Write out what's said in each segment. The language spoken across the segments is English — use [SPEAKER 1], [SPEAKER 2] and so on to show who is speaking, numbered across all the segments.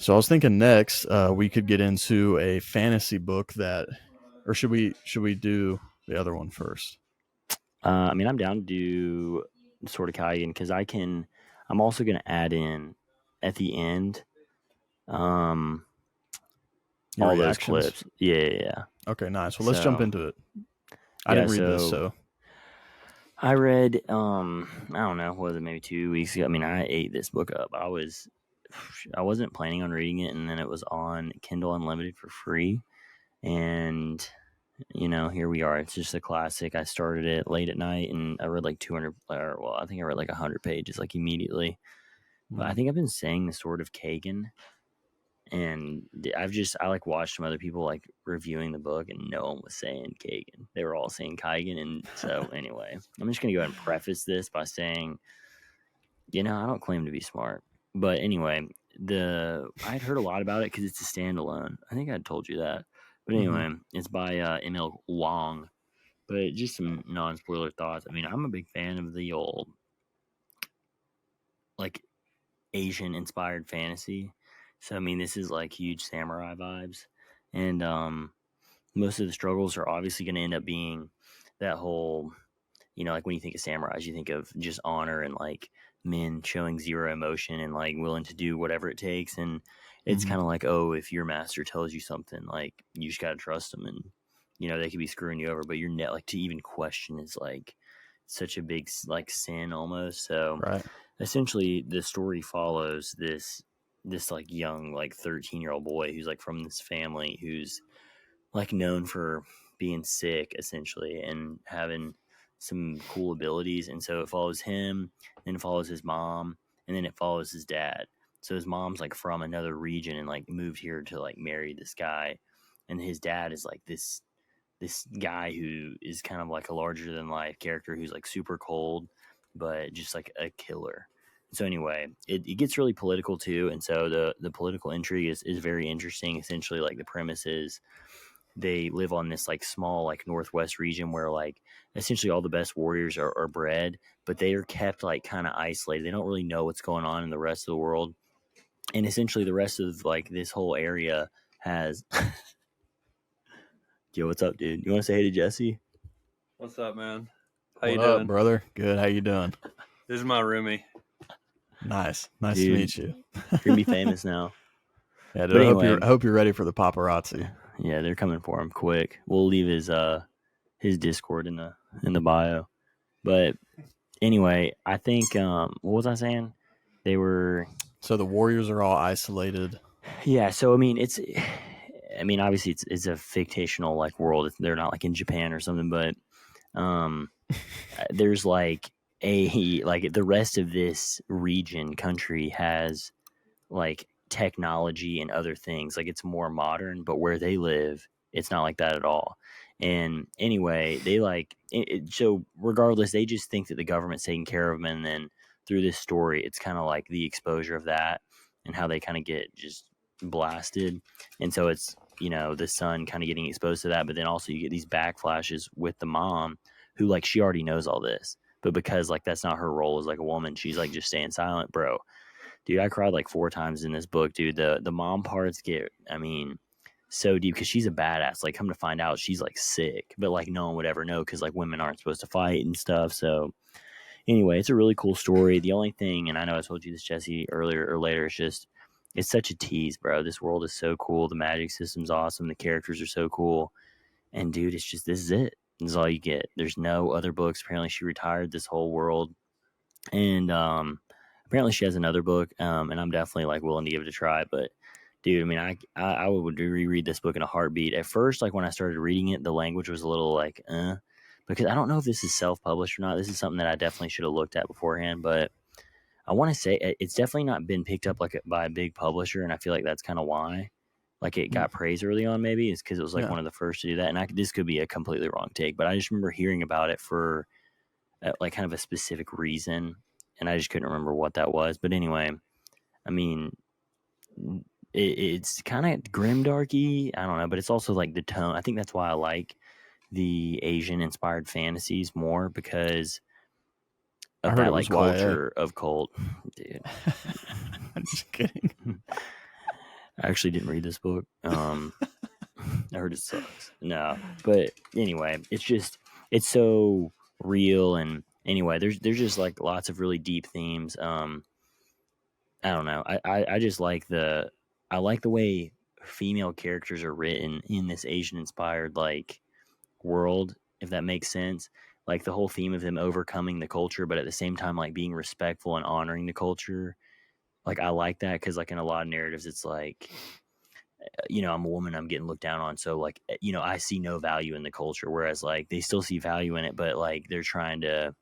[SPEAKER 1] So I was thinking next we could get into a fantasy book that, or should we do the other one first?
[SPEAKER 2] I mean, I'm down to do Sword of Kaigen because I'm also going to add in at the end um,
[SPEAKER 1] Your
[SPEAKER 2] all those
[SPEAKER 1] reactions.
[SPEAKER 2] clips. Yeah.
[SPEAKER 1] Okay, nice. Well, let's jump
[SPEAKER 2] So,
[SPEAKER 1] into it. I
[SPEAKER 2] yeah,
[SPEAKER 1] didn't read this,
[SPEAKER 2] so
[SPEAKER 1] so
[SPEAKER 2] I read, I don't know, what was it, maybe 2 weeks ago? I mean, I ate this book up. I wasn't planning on reading it, and then it was on Kindle Unlimited for free. And here we are. It's just a classic. I started it late at night and I read like 200, or well, I think I read like 100 pages like immediately. But I think I've been saying the Sword of Kagan, and I like watched some other people like reviewing the book, and no one was saying Kagan. They were all saying Kaigen. And so anyway, I'm just gonna go ahead and preface this by saying, I don't claim to be smart, but anyway, I'd heard a lot about it because it's a standalone. I think I told you that. But anyway, it's by ML Wang. But just some non-spoiler thoughts. I mean, I'm a big fan of the old like Asian inspired fantasy. So I mean, this is like huge samurai vibes, and most of the struggles are obviously going to end up being that whole, like when you think of samurais, you think of just honor and like men showing zero emotion and like willing to do whatever it takes. And it's kind of like, oh, if your master tells you something, like you just got to trust them, and they could be screwing you over, but you're net like to even question is like such a big like sin almost. So
[SPEAKER 1] right.
[SPEAKER 2] essentially the story follows this like young like 13-year-old boy who's like from this family who's like known for being sick essentially and having some cool abilities. And so it follows him, then it follows his mom, and then it follows his dad. So his mom's like from another region and like moved here to like marry this guy, and his dad is like this guy who is kind of like a larger than life character who's like super cold but just like a killer. So anyway, it gets really political too, and so the political intrigue is very interesting. Essentially, like the premise is they live on this like small like northwest region where like essentially all the best warriors are bred, but they are kept like kind of isolated. They don't really know what's going on in the rest of the world, and essentially the rest of like this whole area has yo, what's up, dude? You want to say hey to Jesse?
[SPEAKER 3] What's up, man? How
[SPEAKER 1] What
[SPEAKER 3] you
[SPEAKER 1] up,
[SPEAKER 3] doing?
[SPEAKER 1] brother? Good. How you doing?
[SPEAKER 3] This is my roomie.
[SPEAKER 1] Nice. Nice to
[SPEAKER 2] Dude,
[SPEAKER 1] meet you.
[SPEAKER 2] you're gonna be famous now.
[SPEAKER 1] Yeah, dude.
[SPEAKER 2] But
[SPEAKER 1] I
[SPEAKER 2] anyway,
[SPEAKER 1] hope you're ready for the paparazzi.
[SPEAKER 2] yeah, they're coming for him quick. We'll leave his Discord in the bio. But anyway, I think what was I saying? They were
[SPEAKER 1] So the warriors are all isolated.
[SPEAKER 2] yeah. So I mean, obviously it's a fictional like world. They're not like in Japan or something, but um, there's like like the rest of this country has like technology and other things. Like it's more modern, but where they live, it's not like that at all. And anyway, they like so regardless, they just think that the government's taking care of them, and then through this story, it's kind of like the exposure of that and how they kind of get just blasted. And so it's the son kind of getting exposed to that, but then also you get these backflashes with the mom who like she already knows all this, but because like that's not her role as like a woman, she's like just staying silent, bro. Dude, I cried like 4 times in this book, dude. The mom parts get, I mean, so deep because she's a badass. Like, come to find out, she's like sick, but like no one would ever know because like women aren't supposed to fight and stuff. So anyway, it's a really cool story. The only thing, and I know I told you this, Jesse, earlier or later, it's just it's such a tease, bro. This world is so cool. The magic system's awesome. The characters are so cool. And dude, it's just this is it. This is all you get. There's no other books. Apparently, she retired this whole world, and apparently she has another book, and I'm definitely like willing to give it a try. But dude, I mean, I would reread this book in a heartbeat. At first, like when I started reading it, the language was a little like, because I don't know if this is self-published or not. This is something that I definitely should have looked at beforehand, but I want to say it's definitely not been picked up like by a big publisher, and I feel like that's kind of why. Like it got praise early on, maybe it's because it was like one of the first to do that. And this could be a completely wrong take, but I just remember hearing about it for like kind of a specific reason, and I just couldn't remember what that was. But anyway, I mean, it's kind of grimdarky. I don't know, but it's also like the tone. I think that's why I like the Asian inspired fantasies more because of that like
[SPEAKER 1] YA.
[SPEAKER 2] culture of cult, dude.
[SPEAKER 1] I'm just kidding.
[SPEAKER 2] I actually didn't read this book. I heard it sucks. No, but anyway, it's so real, and anyway, there's just like lots of really deep themes. I don't know. I just like the way female characters are written in this Asian inspired like world, if that makes sense. Like the whole theme of them overcoming the culture, but at the same time like being respectful and honoring the culture. Like I like that because like in a lot of narratives, it's like, I'm a woman, I'm getting looked down on. So like, I see no value in the culture, whereas like they still see value in it, but like they're trying to,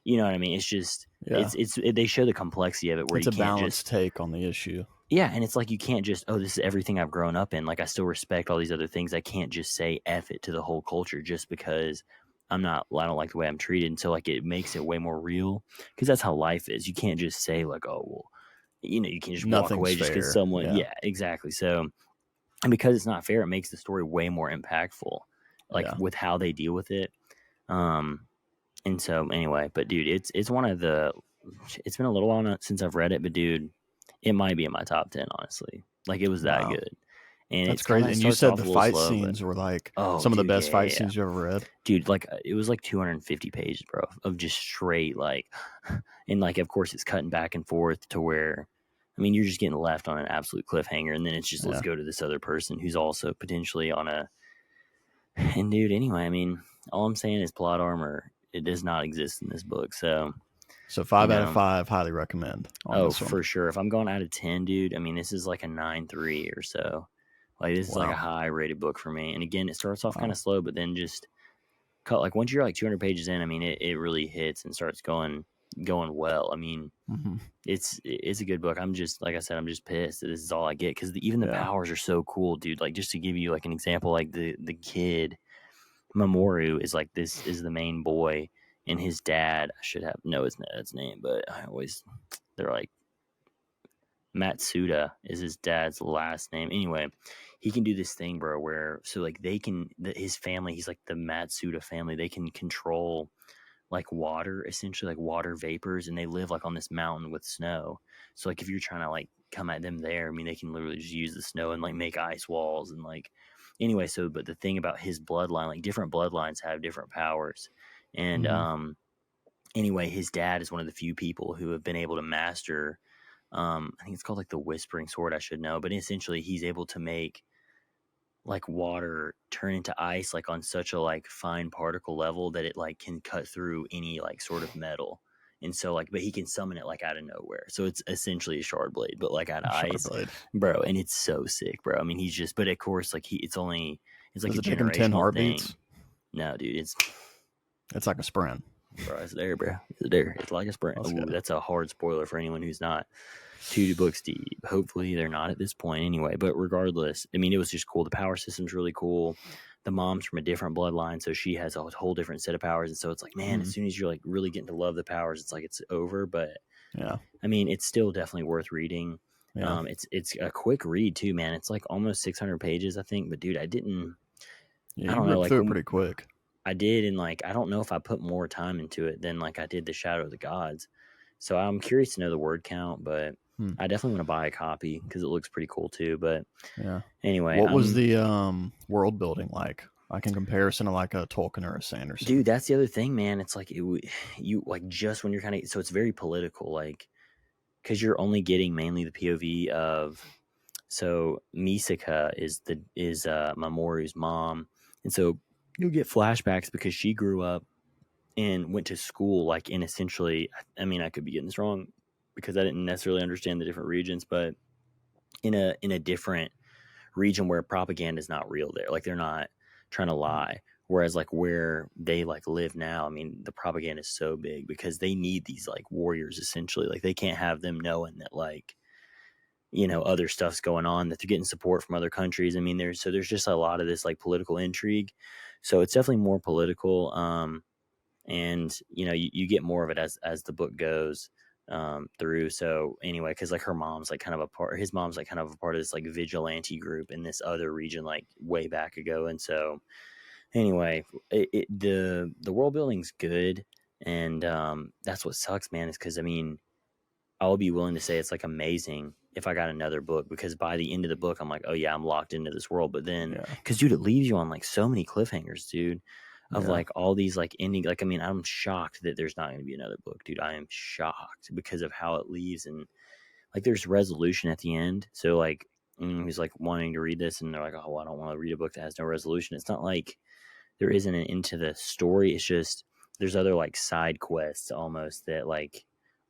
[SPEAKER 2] you know what I mean? It's just, they show the complexity of it where
[SPEAKER 1] it's
[SPEAKER 2] you
[SPEAKER 1] a
[SPEAKER 2] can't
[SPEAKER 1] balanced
[SPEAKER 2] just
[SPEAKER 1] take on the issue.
[SPEAKER 2] Yeah, and it's like you can't just, oh, this is everything I've grown up in. Like I still respect all these other things. I can't just say F it to the whole culture just because I don't like the way I'm treated. And so like it makes it way more real because that's how life is. You can't just say like, oh, well, you can just walk away just because someone, yeah, exactly. So, and because it's not fair, it makes the story way more impactful, like with how they deal with it. And so anyway, but dude, it's one of the, it's been a little while since I've read it, but dude, it might be in my top 10, honestly. Like it was that good. And
[SPEAKER 1] that's crazy. And you said the fight scenes were like some of the best fight scenes you ever read.
[SPEAKER 2] Dude, like it was like 250 pages, bro, of just straight like, and like of course it's cutting back and forth to where, I mean, you're just getting left on an absolute cliffhanger, and then it's just let's go to this other person who's also potentially on a. And dude, anyway, I mean, all I'm saying is plot armor. It does not exist in this book, so
[SPEAKER 1] 5 out of 5, highly recommend.
[SPEAKER 2] For sure. If I'm going out of 10, dude, I mean, this is like a 9.3 or so. Like this is like a high rated book for me. And again, it starts off kind of slow, but then just like once you're like 200 pages in, I mean, it really hits and starts going well. I mean, it's a good book. I'm just, like I said, I'm just pissed that this is all I get because even the powers are so cool, dude. Like just to give you like an example, like the kid Mamoru is like, this is the main boy, and his dad, I should have know his dad's name, but they're like, Matsuda is his dad's last name. Anyway, he can do this thing, bro, where so like his family, he's like the Matsuda family, they can control like water, essentially like water vapors, and they live like on this mountain with snow. So like if you're trying to like come at them there, I mean, they can literally just use the snow and like make ice walls and like, anyway. So, but the thing about his bloodline, like different bloodlines have different powers. And, anyway, his dad is one of the few people who have been able to master, I think it's called like the Whispering Sword, I should know, but essentially he's able to make like water turn into ice like on such a like fine particle level that it like can cut through any like sort of metal. And so like, but he can summon it like out of nowhere. So it's essentially a shard blade, but like out of ice, bro. And it's so sick, bro. I mean, he's just, but of course, like it's like
[SPEAKER 1] Does
[SPEAKER 2] a
[SPEAKER 1] it take him 10 heartbeats
[SPEAKER 2] thing. No, dude,
[SPEAKER 1] it's like a sprint.
[SPEAKER 2] Bro, it's there, bro. It's there. It's like a sprint. Ooh, that's a hard spoiler for anyone who's not 2 books deep. Hopefully they're not at this point anyway. But regardless, I mean, it was just cool. The power system's really cool. The mom's from a different bloodline, so she has a whole different set of powers. And so it's like, man, as soon as you're like really getting to love the powers, it's like it's over. But
[SPEAKER 1] yeah,
[SPEAKER 2] I mean, it's still definitely worth reading. Yeah. It's a quick read too, man. It's like almost 600 pages, I think. But dude, I don't know, like
[SPEAKER 1] through it pretty quick.
[SPEAKER 2] I did, and like I don't know if I put more time into it than like I did the Shadow of the Gods. So I'm curious to know the word count, but I definitely want to buy a copy because it looks pretty cool too. But anyway,
[SPEAKER 1] what was the world building like? Like in comparison to like a Tolkien or a Sanderson?
[SPEAKER 2] Dude, that's the other thing, man. It's like you like just when you're kind of, so it's very political, like because you're only getting mainly the POV of, so Misaka is Mamoru's mom, and so you'll get flashbacks because she grew up and went to school like in essentially, I mean, I could be getting this wrong because I didn't necessarily understand the different regions, but in a different region where propaganda is not real there, like they're not trying to lie. Whereas like where they like live now, I mean, the propaganda is so big because they need these like warriors essentially. Like they can't have them knowing that like, other stuff's going on, that they're getting support from other countries. I mean, there's just a lot of this like political intrigue. So it's definitely more political. And you get more of it as the book goes through. So anyway, because like his mom's like kind of a part of this like vigilante group in this other region like way back ago. And so anyway, the world building's good, and that's what sucks, man, is because I mean I'll be willing to say it's like amazing if I got another book, because by the end of the book, I'm like, oh yeah, I'm locked into this world. But then, because dude, it leaves you on like so many cliffhangers, dude, of like all these like ending. Like, I mean, I'm shocked that there's not going to be another book, dude. I am shocked because of how it leaves, and like there's resolution at the end. So like, he's like wanting to read this, and they're like, oh, well, I don't want to read a book that has no resolution. It's not like there isn't an end to the story. It's just there's other like side quests almost that like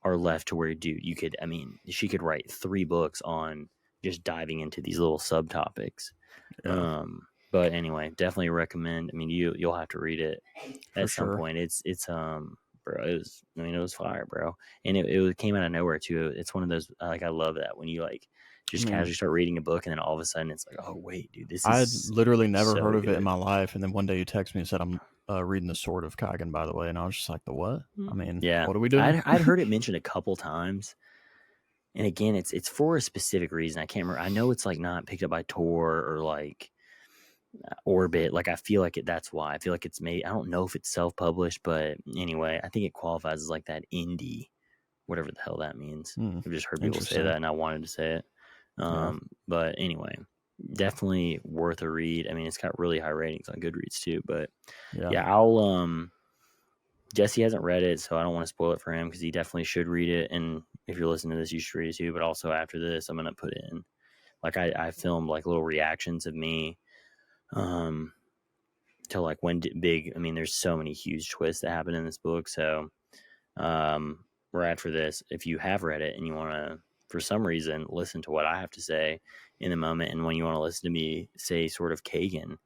[SPEAKER 2] are left to where, dude, you could, I mean, she could write 3 books on just diving into these little subtopics. But anyway, definitely recommend. I mean, you'll have to read it at some point. It's bro, it was fire, bro. And it came out of nowhere too. It's one of those, like, I love that when you like just casually start reading a book and then all of a sudden it's like, oh wait, dude, this is
[SPEAKER 1] I'd literally never
[SPEAKER 2] so
[SPEAKER 1] heard of
[SPEAKER 2] good.
[SPEAKER 1] it in my life, and then one day you text me and said, I'm reading the Sword of Kaigen, by the way, and I was just like, the what? I mean, what are we doing?
[SPEAKER 2] I'd heard it mentioned a couple times, and again, it's for a specific reason. I can't remember. I know it's like not picked up by Tor or like Orbit. Like, I feel like that's why. I feel like it's made. I don't know if it's self-published, but anyway, I think it qualifies as like that indie, whatever the hell that means. I've just heard people say that, and I wanted to say it. But anyway, definitely worth a read. I mean, it's got really high ratings on Goodreads too. But yeah, I'll Jesse hasn't read it, so I don't want to spoil it for him because he definitely should read it. And if you're listening to this, you should read it too. But also after this, I'm gonna put in, like, I filmed like little reactions of me, to like when big. I mean, there's so many huge twists that happen in this book. So, right after this, if you have read it and you want to, for some reason, listen to what I have to say in the moment, and when you want to listen to me say Sword of Kaigen,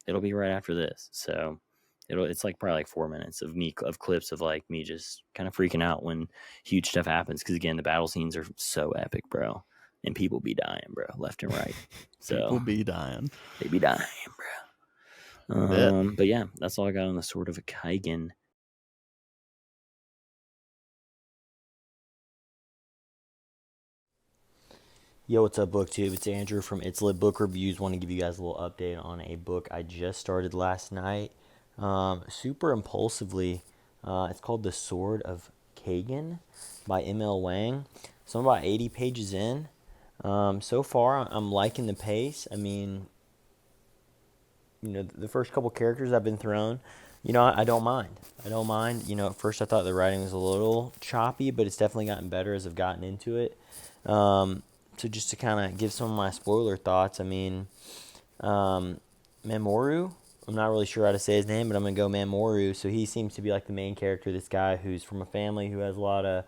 [SPEAKER 2] it'll be right after this. So it's like probably like 4 minutes of clips of like me just kind of freaking out when huge stuff happens. Because again, the battle scenes are so epic, bro, and people be dying, bro, left and right. So
[SPEAKER 1] people be dying.
[SPEAKER 2] They be dying, bro. But yeah, that's all I got on the Sword of Kaigen. Yo, what's up, BookTube? It's Andrew from It's Lit Book Reviews. Want to give you guys a little update on a book I just started last night. Super impulsively. It's called The Sword of Kaigen by M.L. Wang. So I'm about 80 pages in. So far, I'm liking the pace. I mean, you know, the first couple characters I've been thrown, you know, I don't mind. You know, at first I thought the writing was a little choppy, but it's definitely gotten better as I've gotten into it. So just to kind of give some of my spoiler thoughts, I mean, Mamoru, I'm not really sure how to say his name, but I'm going to go Mamoru. So he seems to be like the main character, this guy who's from a family who has a lot of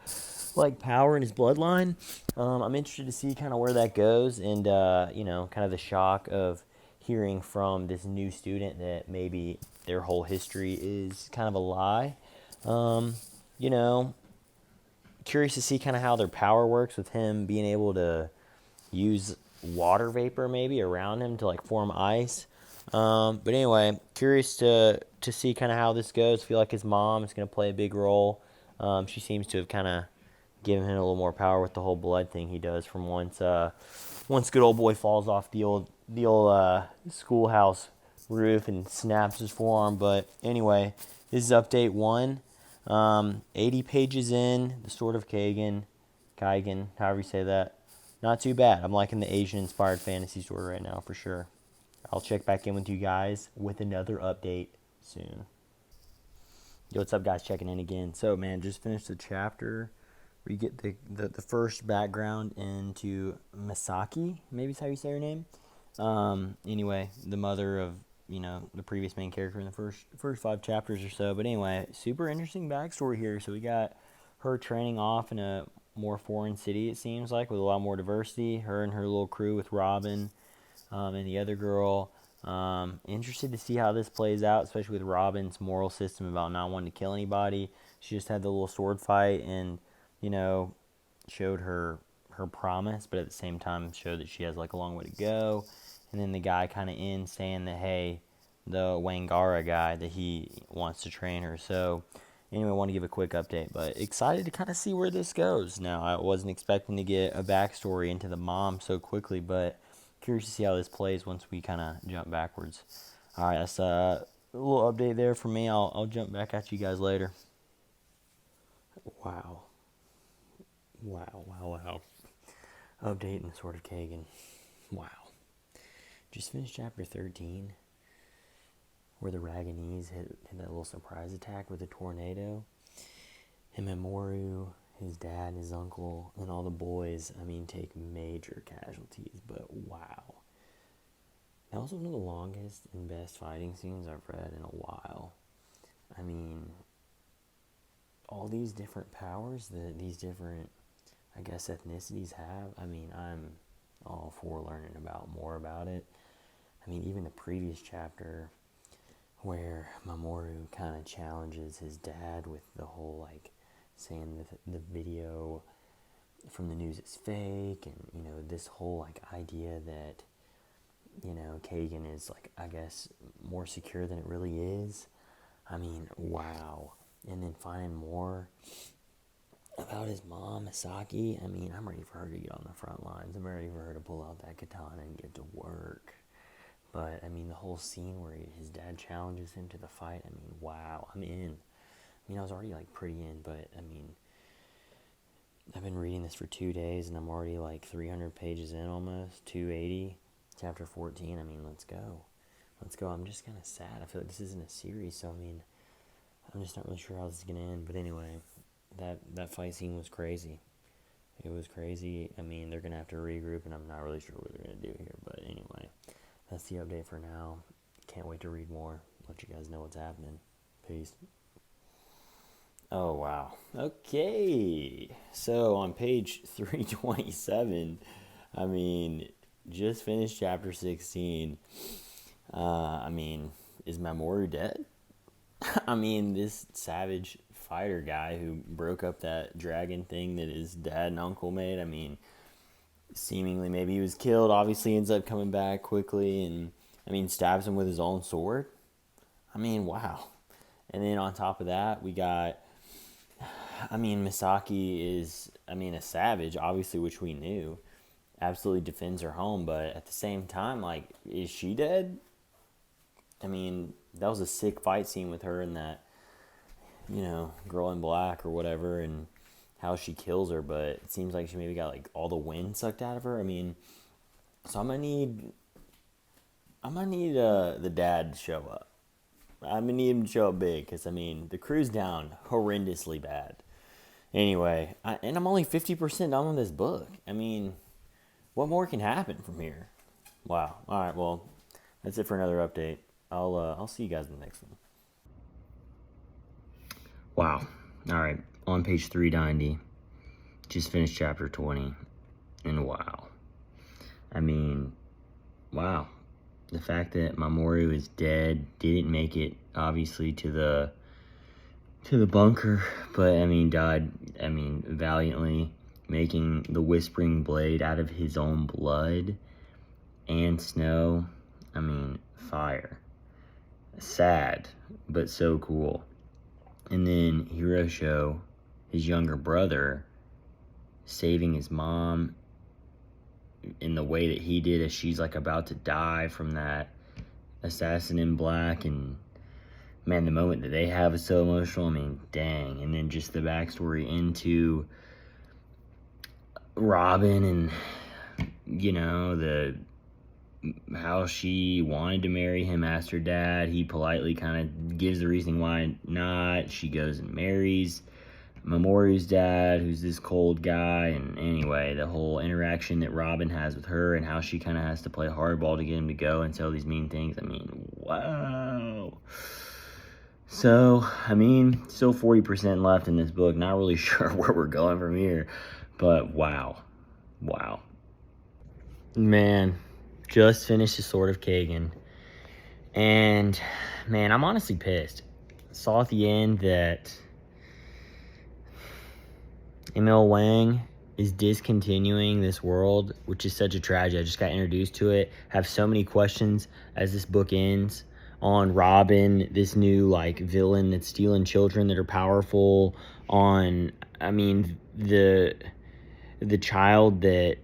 [SPEAKER 2] like power in his bloodline. I'm interested to see kind of where that goes, and you know, kind of the shock of hearing from this new student that maybe their whole history is kind of a lie. You know, curious to see kind of how their power works with him being able to use water vapor maybe around him to like form ice. But anyway, curious to see kind of how this goes. Feel like his mom is going to play a big role. She seems to have kind of given him a little more power with the whole blood thing he does from once good old boy falls off the old schoolhouse roof and snaps his forearm. But anyway, this is update 1. 80 pages in, The Sword of Kaigen, however you say that. Not too bad. I'm liking the Asian-inspired fantasy story right now for sure. I'll check back in with you guys with another update soon. Yo, what's up, guys? Checking in again. So, man, just finished the chapter where you get the first background into Misaki. Maybe is how you say her name. Anyway, the mother of, you know, the previous main character in the first 5 chapters or so. But anyway, super interesting backstory here. So we got her training off in a more foreign city, it seems like, with a lot more diversity. Her and her little crew with Robin and the other girl. Interested to see how this plays out, especially with Robin's moral system about not wanting to kill anybody. She just had the little sword fight and, you know, showed her promise, but at the same time showed that she has like a long way to go. And then the guy kind of ends saying that, hey, the Wangara guy, that he wants to train her. So anyway, I want to give a quick update, but excited to kind of see where this goes. Now, I wasn't expecting to get a backstory into the mom so quickly, but curious to see how this plays once we kind of jump backwards. All right, that's a little update there for me. I'll jump back at you guys later. Wow. Wow. Update in the Sword of Kaigen. Wow. Just finished chapter 13, where the Raganese hit that little surprise attack with a tornado. Him and Moru, his dad, his uncle, and all the boys, take major casualties, but wow. That was one of the longest and best fighting scenes I've read in a while. All these different powers that these different, ethnicities have, I'm all for learning more about it. Even the previous chapter where Mamoru kind of challenges his dad with the whole, saying the video from the news is fake, and, this whole, idea that, Kaigen is, more secure than it really is. Wow. And then finding more about his mom, Misaki. I'm ready for her to get on the front lines. I'm ready for her to pull out that katana and get to work. But, the whole scene where his dad challenges him to the fight, wow, I'm in. I was already, pretty in, but, I've been reading this for 2 days, and I'm already, 300 pages in almost, 280, chapter 14. Let's go. I'm just kind of sad. I feel like this isn't a series, so, I'm just not really sure how this is going to end. But anyway, that fight scene was crazy. It was crazy. They're going to have to regroup, and I'm not really sure what they're going to do here. But anyway, that's the update for now. Can't wait to read more. Let you guys know what's happening. Peace. Oh, wow. Okay. So on page 327, just finished chapter 16. Is Mamoru dead? This savage fighter guy who broke up that dragon thing that his dad and uncle made, seemingly maybe he was killed, obviously ends up coming back quickly and, stabs him with his own sword. Wow. And then on top of that, we got, Misaki is, a savage, obviously, which we knew. Absolutely defends her home, but at the same time, is she dead? That was a sick fight scene with her and that, girl in black or whatever, and how she kills her, but it seems like she maybe got, all the wind sucked out of her. So I'm gonna need the dad to show up. I'm gonna need him to show up big, because, the crew's down horrendously bad. Anyway, and I'm only 50% done with this book. What more can happen from here? Wow. All right, well, that's it for another update. I'll see you guys in the next one. Wow. All right. On page 390, just finished chapter 20, and wow. Wow. The fact that Mamoru is dead, didn't make it, obviously, to the bunker, but, died, valiantly, making the Whispering Blade out of his own blood and snow. Fire. Sad, but so cool. And then Hirosho, his younger brother, saving his mom in the way that he did as she's about to die from that assassin in black. And man, the moment that they have is so emotional. Dang. And then just the backstory into Robin and, how she wanted to marry him, asked her dad. He politely kind of gives the reasoning why not. She goes and marries Mamoru's dad, who's this cold guy. And anyway, the whole interaction that Robin has with her and how she kind of has to play hardball to get him to go and say all these mean things. Wow. So, still 40% left in this book. Not really sure where we're going from here, but wow. Man, just finished the Sword of Kaigen, and man, I'm honestly pissed. Saw at the end that ML Wang is discontinuing this world, which is such a tragedy. I just got introduced to it, have so many questions as this book ends on Robin, this new villain that's stealing children that are powerful, on the child that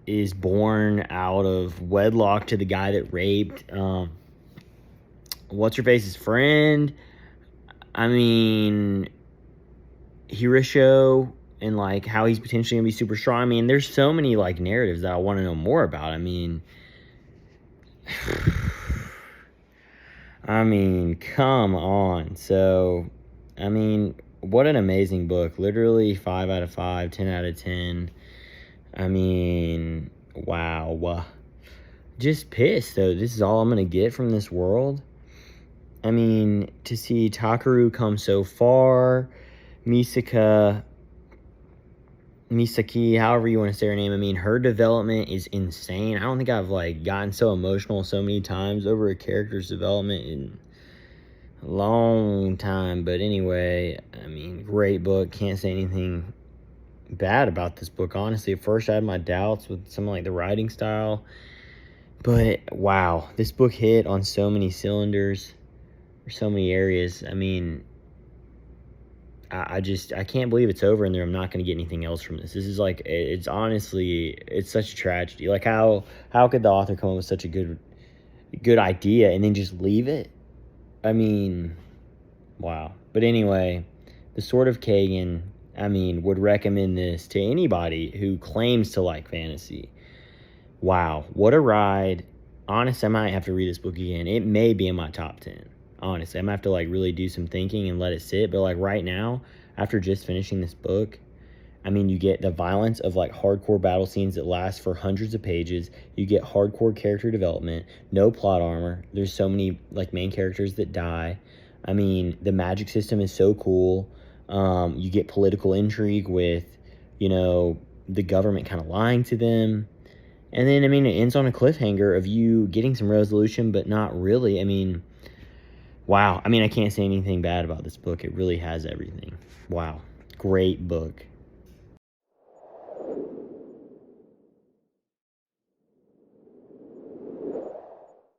[SPEAKER 2] is born out of wedlock to the guy that raped what's her face's friend. Hirosho and like how he's potentially gonna be super strong. I mean, there's so many like narratives that I want to know more about. I mean, come on. So, I mean, what an amazing book. Literally 5 out of 5, 10 out of 10. I mean, wow. Just pissed, though. This is all I'm going to get from this world. I mean, to see Takaru come so far, Misaki, however you want to say her name. I mean, her development is insane. I don't think I've like gotten so emotional so many times over a character's development in a long time. But anyway, I mean, great book. Can't say anything bad about this book, honestly. At first I had my doubts with some like the writing style, but wow, this book hit on so many cylinders, or so many areas. I mean, I can't believe it's over and I'm not going to get anything else from this. This is like, it's honestly, it's such a tragedy. Like how could the author come up with such a good idea and then just leave it? I mean, wow. But anyway, the Sword of Kaigen, I mean, would recommend this to anybody who claims to like fantasy. Wow, what a ride. Honestly, I might have to read this book again. It may be in my top 10. Honestly, I'm gonna have to like really do some thinking and let it sit. But like right now, after just finishing this book, I mean, you get the violence of like hardcore battle scenes that last for hundreds of pages. You get hardcore character development, no plot armor. There's so many like main characters that die. I mean, the magic system is so cool. You get political intrigue with, the government kind of lying to them. And then, I mean, it ends on a cliffhanger of you getting some resolution, but not really. I mean, wow. I mean, I can't say anything bad about this book. It really has everything. Wow. Great book.